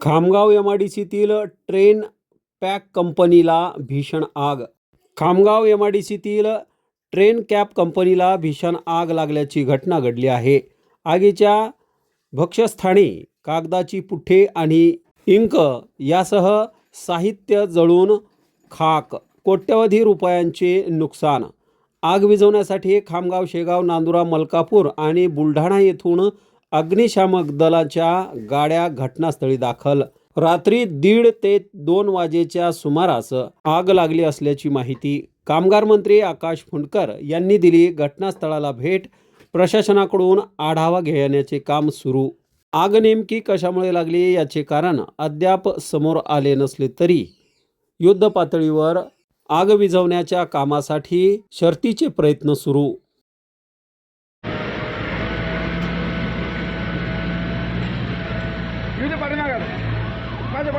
Khamgaon एमआयडीसीतील train pack कंपनीला भीषण आग. खामगाव एमआयडीसीतील ट्रेन कॅप कंपनीला भीषण आग लागल्याची घटना घडली आहे. आगीच्या भक्ष्यस्थानी कागदाची पुठ्ठे आणि इंक यासह साहित्य जळून खाक, कोट्यवधी रुपयांचे नुकसान. आग विझवण्यासाठी खामगाव, शेगाव, नांदुरा, मलकापूर आणि बुलढाणा येथून अग्निशामक दलाच्या गाड्या घटनास्थळी दाखल. रात्री 1:30 ते 2 वाजेच्या सुमारास आग लागली असल्याची माहिती कामगार मंत्री आकाश फुंडकर यांनी दिली. घटनास्थळाला भेट, प्रशासनाकडून आढावा घेण्याचे काम सुरू. आग नेमकी कशामुळे लागली याचे कारण अद्याप समोर आले नसले तरी युद्ध पातळीवर आग विझवण्याच्या कामासाठी शर्थीचे प्रयत्न सुरू. माझ्या